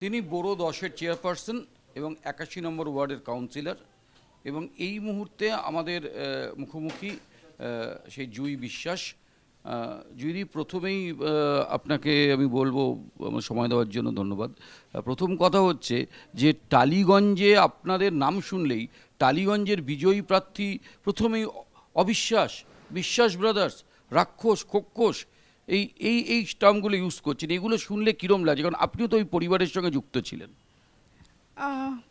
তিনি বোরো 10-এর চেয়ারপারসন এবং 81 নম্বর ওয়ার্ডের কাউন্সিলর এবং এই মুহূর্তে আমাদের মুখোমুখি সেই জুঁই বিশ্বাস। জুঁই, প্রথমেই আপনাকে আমি বলবো আমার সময় দেওয়ার জন্য ধন্যবাদ। প্রথম কথা হচ্ছে যে টালিগঞ্জে আপনাদের নাম শুনলেই টালিগঞ্জের বিজয়ী প্রার্থী প্রথমেই অবিশ্বাস, বিশ্বাস ব্রাদার্স, রাক্ষস, খোক্ষস এই এই এই টার্মগুলো ইউজ করছেন। এগুলো শুনলে কীরম লাগে? কারণ আপনিও তো ওই পরিবারের সঙ্গে যুক্ত ছিলেন।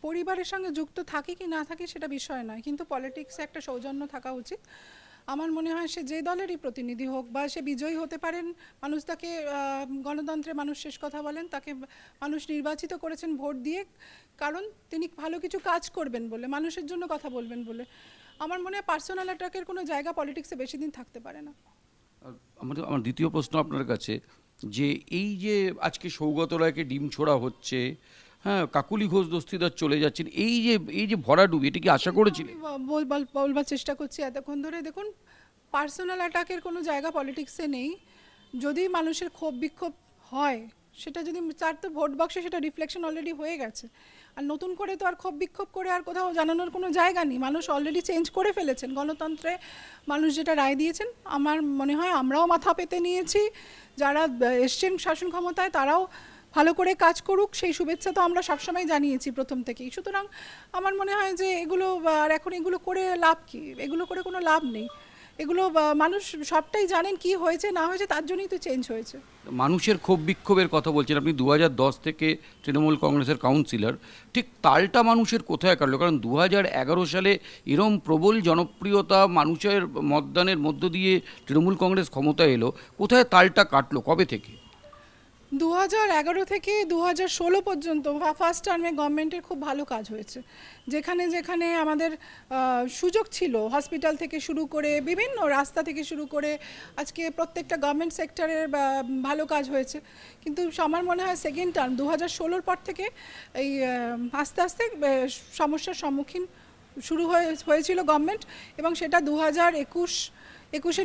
পরিবারের সঙ্গে যুক্ত থাকি কি না থাকি সেটা বিষয় নয়, কিন্তু পলিটিক্সে একটা সৌজন্য থাকা উচিত। আমার মনে হয় সে যে দলেরই প্রতিনিধি হোক বা সে বিজয়ী হতে পারেন, মানুষ তাকে গণতন্ত্রে মানুষ শেষ কথা বলেন, তাকে মানুষ নির্বাচিত করেছেন ভোট দিয়ে, কারণ তিনি ভালো কিছু কাজ করবেন বলে, মানুষের জন্য কথা বলবেন বলে। আমার মনে হয় পার্সোনাল অ্যাটাকের কোনো জায়গা পলিটিক্সে বেশি দিন থাকতে পারে না। আমার দ্বিতীয় প্রশ্ন আপনার কাছে, যে এই যে আজকে সৌগত রায়কে ডিম ছোড়া হচ্ছে, হ্যাঁ, কাকুলি ঘোষ দস্তিদার চলে যাচ্ছেন, এই যে ভরাডুবি, এটা কি আশা করেছিলেন? বলবার চেষ্টা করছি এতক্ষণ ধরে। দেখুন, পার্সোনাল অ্যাটাকের কোনো জায়গা পলিটিক্সে নেই। যদি মানুষের ক্ষোভ বিক্ষোভ হয়, সেটা যদি তার তো ভোট বক্সে সেটা রিফ্লেকশন অলরেডি হয়ে গেছে। আর নতুন করে তো আর ক্ষোভ বিক্ষোভ করে আর কোথাও জানানোর কোনো জায়গা নেই। মানুষ অলরেডি চেঞ্জ করে ফেলেছেন গণতন্ত্রে। মানুষ যেটা রায় দিয়েছেন, আমার মনে হয় আমরাও মাথা পেতে নিয়েছি। যারা এসছেন শাসন ক্ষমতায় তারাও ভালো করে কাজ করুক, সেই শুভেচ্ছা তো আমরা সবসময় জানিয়েছি প্রথম থেকেই। সুতরাং আমার মনে হয় যে এগুলো আর এখন এগুলো করে লাভ কি? এগুলো করে কোনো লাভ নেই। এগুলো মানুষ সবটাই জানেন কি হয়েছে না হয়েছে, তার জন্যই তো চেঞ্জ হয়েছে। মানুষের ক্ষোভ বিক্ষোভের কথা বলছেন আপনি। 2010 থেকে তৃণমূল কংগ্রেসের কাউন্সিলর, ঠিক তালটা মানুষের কোথায় কাটলো? কারণ 2011 সালে এরম প্রবল জনপ্রিয়তা, মানুষের মতদানের মধ্য দিয়ে তৃণমূল কংগ্রেস ক্ষমতায় এলো, কোথায় তালটা কাটলো, কবে থেকে? 2011 থেকে 2016 পর্যন্ত ফার্স্ট টার্মে গভর্নমেন্টের খুব ভালো কাজ হয়েছে। যেখানে যেখানে আমাদের সুযোগ ছিল, হসপিটাল থেকে শুরু করে বিভিন্ন রাস্তা থেকে শুরু করে আজকে প্রত্যেকটা গভর্নমেন্ট সেক্টরের ভালো কাজ হয়েছে। কিন্তু আমার মনে হয় সেকেন্ড টার্ম 2016 পর থেকে এই আস্তে আস্তে সমস্যার সম্মুখীন শুরু হয়েছিল গভর্নমেন্ট, এবং সেটা 2021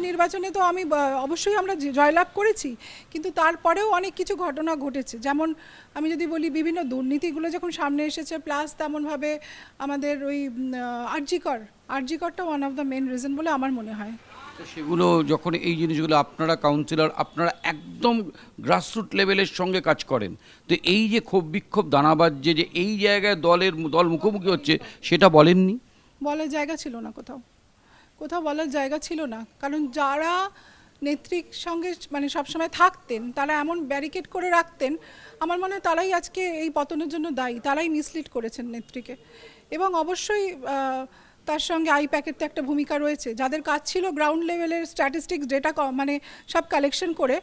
নির্বাচনে তো আমি অবশ্যই আমরা জয়লাভ করেছি, কিন্তু তারপরেও অনেক কিছু ঘটনা ঘটেছে। যেমন আমি যদি বলি, বিভিন্ন দুর্নীতিগুলো যখন সামনে এসেছে, প্লাস তেমনভাবে আমাদের ওই আরজিকরটা one of the main reason বলে আমার মনে হয়। সেগুলো যখন এই জিনিসগুলো আপনারা কাউন্সিলর, আপনারা একদম গ্রাসরুট লেভেলের সঙ্গে কাজ করেন, তো এই যে ক্ষোভ বিক্ষোভ দানা বাজছে, যে এই জায়গায় দল মুখোমুখি হচ্ছে, সেটা বলেননি? বলার জায়গা ছিল না, কোথাও বলার জায়গা ছিল না। কারণ যারা নেত্রীর সঙ্গে মানে সবসময় থাকতেন, তারা এমন ব্যারিকেড করে রাখতেন, আমার মনে হয় তারাই আজকে এই পতনের জন্য দায়ী। তারাই মিসলিড করেছেন নেত্রীকে। এবং অবশ্যই তার সঙ্গে আইপ্যাকের তো একটা ভূমিকা রয়েছে। যাদের কাজ ছিল গ্রাউন্ড লেভেলের স্ট্যাটিস্টিক্স ডেটা মানে সব কালেকশন করে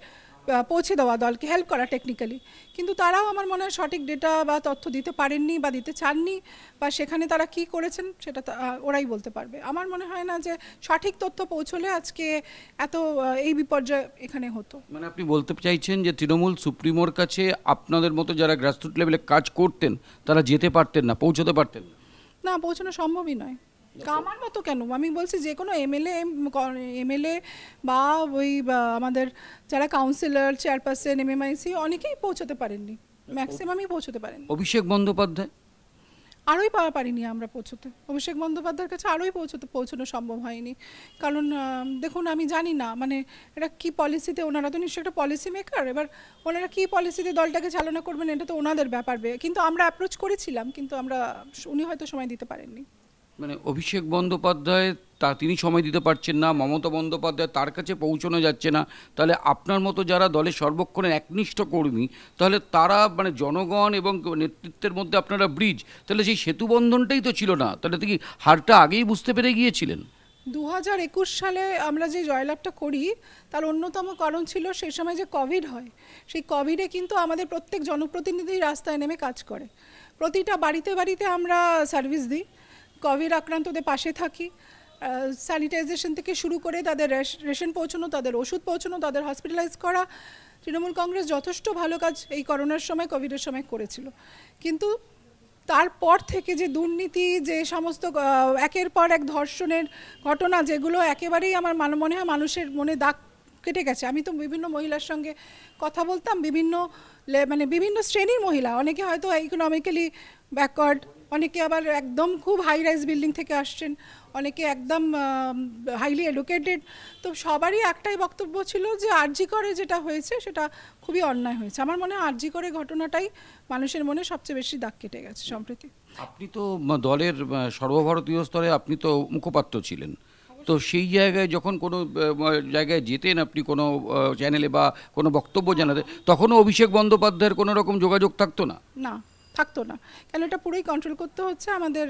পৌঁছে দেওয়া দলকে, হেল্প করা টেকনিক্যালি, কিন্তু তারাও আমার মনে হয় সঠিক ডেটা বা তথ্য দিতে পারেননি বা দিতে চাননি, বা সেখানে তারা কি করেছেন সেটা ওরাই বলতে পারবে। আমার মনে হয় না যে সঠিক তথ্য পৌঁছলে আজকে এত এই বিপর্যয় এখানে হতো। মানে আপনি বলতে চাইছেন যে তৃণমূল সুপ্রিমোর কাছে আপনাদের মতো যারা গ্রাসরুট লেভেলে কাজ করতেন তারা যেতে পারতেন না, পৌঁছতে পারতেন না? না, পৌঁছানো সম্ভবই নয়। আমার মতো কেন, আমি বলছি যে কোনো এমএলএ বা ওই আমাদের যারা কাউন্সিলর, চেয়ারপারসন, এমএমআইসি, অনেকেই পৌঁছতে পারেননি, ম্যাক্সিমামই পৌঁছতে পারেননি। অভিষেক বন্দ্যোপাধ্যায়? আরোই পারিনি আমরা পৌঁছতে। অভিষেক বন্দ্যোপাধ্যায়ের কাছে আরোই পৌঁছানো সম্ভব হয়নি। কারণ দেখুন, আমি জানি না মানে এটা কী পলিসিতে, ওনারা তো নিশ্চয়ই একটা পলিসি মেকার, এবার ওনারা কী পলিসিতে দলটাকে চালনা করবেন এটা তো ওনাদের ব্যাপার। কিন্তু আমরা অ্যাপ্রোচ করেছিলাম, কিন্তু উনি হয়তো সময় দিতে পারেননি। মানে অভিষেক বন্দ্যোপাধ্যায় তিনি সময় দিতে পারছেন না, মমতা বন্দ্যোপাধ্যায় তার কাছে পৌঁছানো যাচ্ছে না, তাহলে আপনার মতো যারা দলের সর্বক্ষণের একনিষ্ঠ কর্মী, তাহলে তারা মানে জনগণ এবং নেতৃত্বের মধ্যে আপনারা ব্রিজ, তাহলে সেই সেতু বন্ধনটাই তো ছিল না, তাহলে তো কি হারটা আগেই বুঝতে পেরে গিয়েছিলেন? 2021 সালে আমরা যে জয়লাভটা করি, তার অন্যতম কারণ ছিল সেই সময় যে কোভিড হয়। সেই কোভিডে কিন্তু আমাদের প্রত্যেক জনপ্রতিনিধি রাস্তায় নেমে কাজ করে। প্রতিটা বাড়িতে বাড়িতে আমরা সার্ভিস দিই, কোভিড আক্রান্তদের পাশে থাকি। স্যানিটাইজেশন থেকে শুরু করে তাদের রেশন পৌঁছানো, তাদের ওষুধ পৌঁছানো, তাদের হসপিটালাইজ করা, তৃণমূল কংগ্রেস যথেষ্ট ভালো কাজ এই করোনার সময়, কোভিডের সময় করেছিল। কিন্তু তারপর থেকে যে দুর্নীতি, যে সমস্ত একের পর এক ধর্ষণের ঘটনা, যেগুলো একেবারেই আমার মনে হয় মানুষের মনে দাগ কেটে গেছে। আমি তো বিভিন্ন মহিলার সঙ্গে কথা বলতাম, বিভিন্ন মানে বিভিন্ন শ্রেণীর মহিলা, অনেকে হয়তো ইকোনমিক্যালি ব্যাকওয়ার্ড, অনেকে আবার একদম খুব হাই রাইজ বিল্ডিং থেকে আসছেন, অনেকে একদম হাইলি এডুকেটেড। তো সবারই একটাই বক্তব্য ছিল যে আরজি করে যেটা হয়েছে সেটা খুবই অন্যায় হয়েছে। আমার মনে হয় আরজি করে ঘটনাটাই মানুষের মনে সবচেয়ে বেশি দাগ কেটে গেছে সম্প্রতি। আপনি তো দলের সর্বভারতীয় স্তরে আপনি তো মুখপাত্র ছিলেন, তো সেই জায়গায় যখন কোনো জায়গায় যেতেন আপনি কোনো চ্যানেলে বা কোনো বক্তব্য জানাতে, তখনও অভিষেক বন্দ্যোপাধ্যায়ের কোনো রকম যোগাযোগ থাকতো না? না, থাকতো না, কেন এটা পুরোই কন্ট্রোল করতে হচ্ছে আমাদের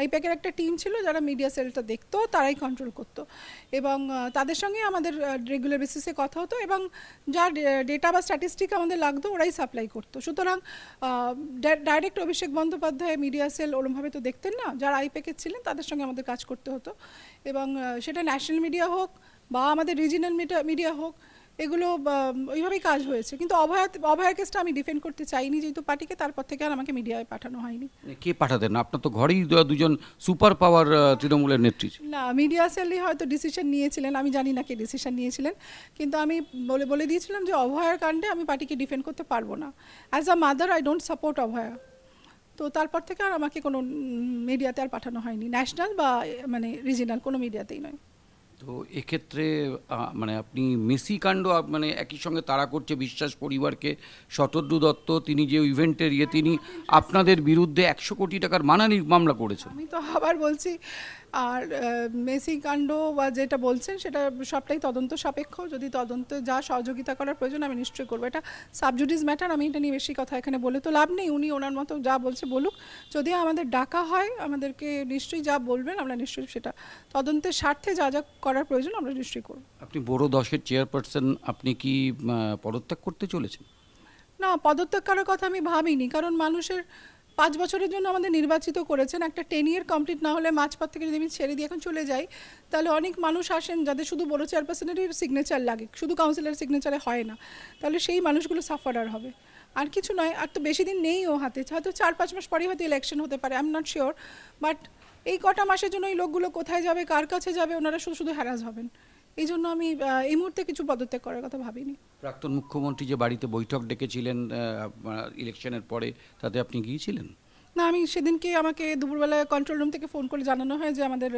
আইপ্যাকের একটা টিম ছিল যারা মিডিয়া সেলটা দেখতো, তারাই কন্ট্রোল করতো এবং তাদের সঙ্গে আমাদের রেগুলার বেসিসে কথা হতো এবং যা ডেটা বা স্ট্যাটিস্টিক আমাদের লাগতো ওরাই সাপ্লাই করতো। সুতরাং direct Abhishek Bandyopadhyay media cell ওরমভাবে তো দেখতেন না, যারা আইপ্যাকের ছিলেন তাদের সঙ্গে আমাদের কাজ করতে হতো এবং সেটা ন্যাশনাল মিডিয়া হোক বা আমাদের রিজিনাল মিডিয়া হোক, এগুলো ওইভাবেই কাজ হয়েছে। কিন্তু অভয়ার কেসটা আমি ডিফেন্ড করতে চাইনি যেহেতু পার্টিকে, তারপর থেকে আর আমাকে মিডিয়ায় পাঠানো হয়নি। কে পাঠাতেন না? আপনার তো ঘরেই দুজন সুপার পাওয়ার তৃণমূলের নেত্রী। না, মিডিয়া সেলই হয়তো ডিসিশন নিয়েছিলেন, আমি জানি না কে ডিসিশন নিয়েছিলেন, কিন্তু আমি বলে দিয়েছিলাম যে অভয়ার কাণ্ডে আমি পার্টিকে ডিফেন্ড করতে পারবো না। As a mother I don't support Abhaya. তো তারপর থেকে আর আমাকে কোনো মিডিয়াতে আর পাঠানো হয়নি, ন্যাশনাল বা মানে রিজিনাল কোনো মিডিয়াতেই নয়। তো এক্ষেত্রে মানে আপনি মেসি কাণ্ড মানে একই সঙ্গে তাড়া করছে বিশ্বাস পরিবারকে। শতদ্রু দত্ত তিনি যে ইভেন্টের তিনি আপনাদের বিরুদ্ধে 100 কোটি টাকার মানহানির মামলা করেছেন। আমি তো আবার বলছি, আর মেসি কাণ্ড বা যেটা বলছেন সেটা সবটাই তদন্ত সাপেক্ষ। যদি তদন্তে যা সহযোগিতা করার প্রয়োজন আমি নিশ্চয়ই করবো। এটা সাবজুডিস ম্যাটার, আমি এটা নিয়ে বেশি কথা এখানে বলে তো লাভ নেই। উনি ওনার মতো যা বলছে বলুক, যদি আমাদের ডাকা হয় আমাদেরকে নিশ্চয়ই যা বলবেন আমরা নিশ্চয়ই সেটা তদন্তের স্বার্থে যা যা করার প্রয়োজন আমরা নিশ্চয়ই করব। আপনি বড় দশের চেয়ারপারসন, আপনি কি পদত্যাগ করতে চলেছেন? না, পদত্যাগ করার কথা আমি ভাবিনি, কারণ মানুষের 5 বছরের জন্য আমাদের নির্বাচিত করেছেন। একটা 10 ইয়ার কমপ্লিট না হলে মাঝপথ থেকে যদি আমি ছেড়ে দিয়ে এখন চলে যাই, তাহলে অনেক মানুষ আসেন যাদের শুধু বড় চেয়ারপারসনেরই সিগনেচার লাগে, শুধু কাউন্সিলর সিগনেচারে হয় না, তাহলে সেই মানুষগুলো সাফারার হবে। আর কিছু নয়, আর তো বেশি দিন নেই ও হাতে, হয়তো 4-5 মাস পরেই হয়তো ইলেকশন হতে পারে, I am not sure. But এই কটা মাসের জন্য এই লোকগুলো কোথায় যাবে, কার কাছে যাবে, ওনারা শুধু শুধু হ্যারাস হবেন। এই জন্য আমি এই মুহূর্তে কিছু পদত্যাগ করার কথা ভাবিনি। প্রাক্তন মুখ্যমন্ত্রী যে বাড়িতে বৈঠক ডেকেছিলেন ইলেকশনের পরে, তাতে আপনি গিয়েছিলেন? না, আমি সেদিনকে আমাকে দুপুরবেলায় কন্ট্রোল রুম থেকে ফোন করে জানানো হয় যে আমাদের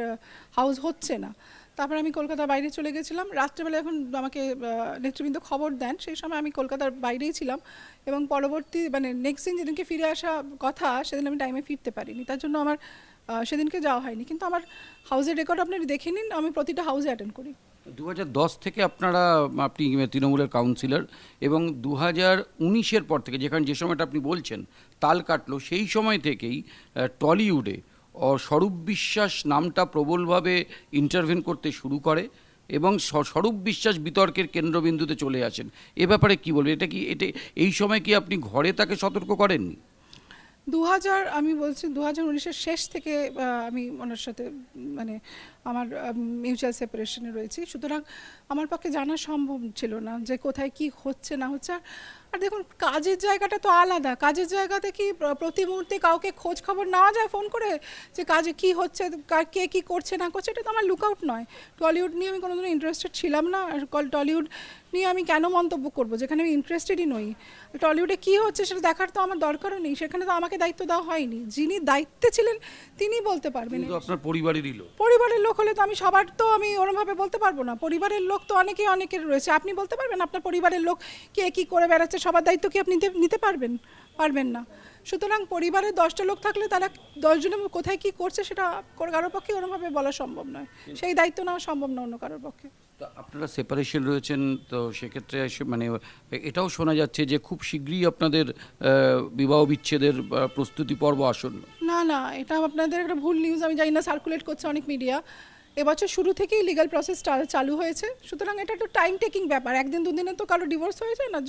হাউস হচ্ছে না। তারপরে আমি কলকাতার বাইরে চলে গেছিলাম। রাত্রেবেলা এখন আমাকে নেতৃবৃন্দ খবর দেন, সেই সময় আমি কলকাতার বাইরেই ছিলাম এবং পরবর্তী মানে নেক্সট দিন যেদিনকে ফিরে আসা কথা সেদিন আমি টাইমে ফিরতে পারিনি, তার জন্য আমার সেদিনকে যাওয়া হয়নি। কিন্তু আমার হাউসের রেকর্ড আপনি দেখে নিন, আমি প্রতিটা হাউসে অ্যাটেন্ড করি। 2010 থেকে আপনি তৃণমূলের কাউন্সিলর এবং 2019-এর পর থেকে যে সময়টা আপনি বলছেন তাল কাটলো, সেই সময় থেকেই টলিউডে স্বরূপ বিশ্বাস নামটা প্রবলভাবে ইন্টারভেন করতে শুরু করে এবং স্বরূপ বিশ্বাস বিতর্কের কেন্দ্রবিন্দুতে চলে আসেন। এ ব্যাপারে কি বলবেন? এটা এই সময় কি আপনি ঘরে তাকে সতর্ক করেননি? আমি বলছি 2019-এর শেষ থেকে আমি ওনার সাথে মানে আমার মিউচুয়াল সেপারেশনে রয়েছি, সুতরাং আমার পক্ষে জানা সম্ভব ছিল না যে কোথায় কি হচ্ছে না হচ্ছে। আর দেখুন, কাজের জায়গাটা তো আলাদা, কাজের জায়গাতে কি প্রতি মুহূর্তে কাউকে খোঁজ খবর নেওয়া যায় ফোন করে যে কাজে কি হচ্ছে, কে কি করছে না করছে, এটা তো আমার লুকআউট নয়। টলিউড নিয়ে আমি কোনোদিনও ইন্টারেস্টেড ছিলাম না, আর টলিউড নিয়ে আমি কেন মন্তব্য করব যেখানে আমি ইন্টারেস্টেডই নই। টলিউডে কি হচ্ছে সেটা দেখার তো আমার দরকারও নেই, সেখানে তো আমাকে দায়িত্ব দেওয়া হয়নি। যিনি দায়িত্বে ছিলেন তিনি বলতে পারবেন। আপনার পরিবারেরই লোক, পরিবারের লোক হলে তো আমি সবার তো আমি ওরমভাবে বলতে পারবো না। পরিবারের লোক তো অনেকের রয়েছে, আপনি বলতে পারবেন আপনার পরিবারের লোক কে কী করে বেড়াচ্ছে, সবার দায়িত্ব কি আপনি নিতে পারবেন না। সুতরাং পরিবারের 10টা লোক থাকলে তারা 10 জনের কোথায় কি করছে সেটা কারোর পক্ষে ওরমভাবে বলা সম্ভব নয়, সেই দায়িত্ব নেওয়া সম্ভব না অন্য কারোর পক্ষে। আপনারা সেপারেশন রয়েছেন, তো সেক্ষেত্রে মানে এটাও শোনা যাচ্ছে যে খুব শীঘ্রই আপনাদের বিবাহ বিচ্ছেদের প্রস্তুতি পর্ব আসন্ন। না, এটা আপনাদের একটা ভুল নিউজ, আমি জানি না সার্কুলেট করছে অনেক মিডিয়া। এবছর শুরু থেকেই লিগ্যাল প্রসেস চালু হয়েছে, সুতরাং এটা একটু টাইম টেকিং ব্যাপার। 1 দিন 2 দিনে তো কারো ডিভোর্স হয়ে যায় না,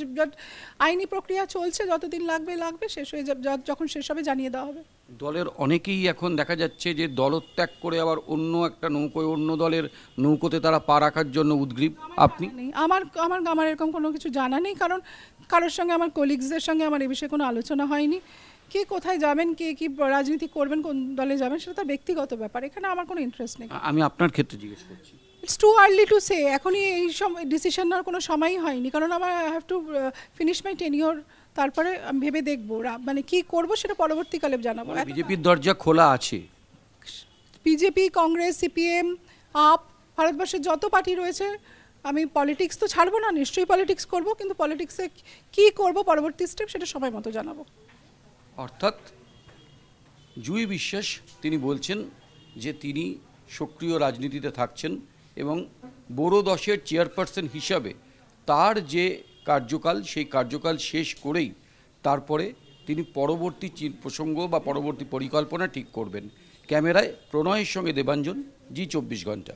আইনি প্রক্রিয়া চলছে, যতদিন লাগবে শেষ হয়ে যাবে, যখন শেষ হবে জানিয়ে দেওয়া হবে। দলের অনেকেই এখন দেখা যাচ্ছে যে দলত্যাগ করে আবার অন্য একটা নৌকোয়, অন্য দলের নৌকোতে তারা পা রাখার জন্য উদ্গ্রীব। আপনি? আমার এরকম কোনো কিছু জানা নেই, কারণ কারোর সঙ্গে আমার কলিগসদের সঙ্গে আমার এই বিষয়ে কোনো আলোচনা হয়নি। কে কোথায় যাবেন, কে কি রাজনীতি করবেন, কোন দলে যাবেন, সেটা তার ব্যক্তিগত ব্যাপার, এখানে আমার কোনো ইন্টারেস্ট নেই। আমি আপনার ক্ষেত্রে জিজ্ঞেস করছি। It's too early to say, এখনই এই ডিসিশন নেওয়ার কোনো সময়ই হয়নি, কারণ আমার I have to finish my tenure তারপরে আমি ভেবে দেখবো মানে কি করব সেটা পরবর্তীকালে জানাবো। বিজেপির দরজা খোলা আছে। বিজেপি, কংগ্রেস, সিপিএম, আপ, ভারতবর্ষের যত পার্টি রয়েছে, আমি পলিটিক্স তো ছাড়বো না, নিশ্চয়ই পলিটিক্স করব, কিন্তু পলিটিক্সে কি করব পরবর্তী স্টেপ সেটা সময় মতো জানাবো। অর্থাৎ জুঁই বিশ্বাস তিনি বলছেন যে তিনি সক্রিয় রাজনীতিতে থাকছেন এবং বোরো দশের চেয়ারপারসন হিসাবে তার যে কার্যকাল সেই কার্যকাল শেষ করেই তারপরে তিনি পরবর্তী প্রসঙ্গ বা পরবর্তী পরিকল্পনা ঠিক করবেন। ক্যামেরায় প্রণয়ের সঙ্গে দেবাঞ্জন, জি 24 ঘন্টা।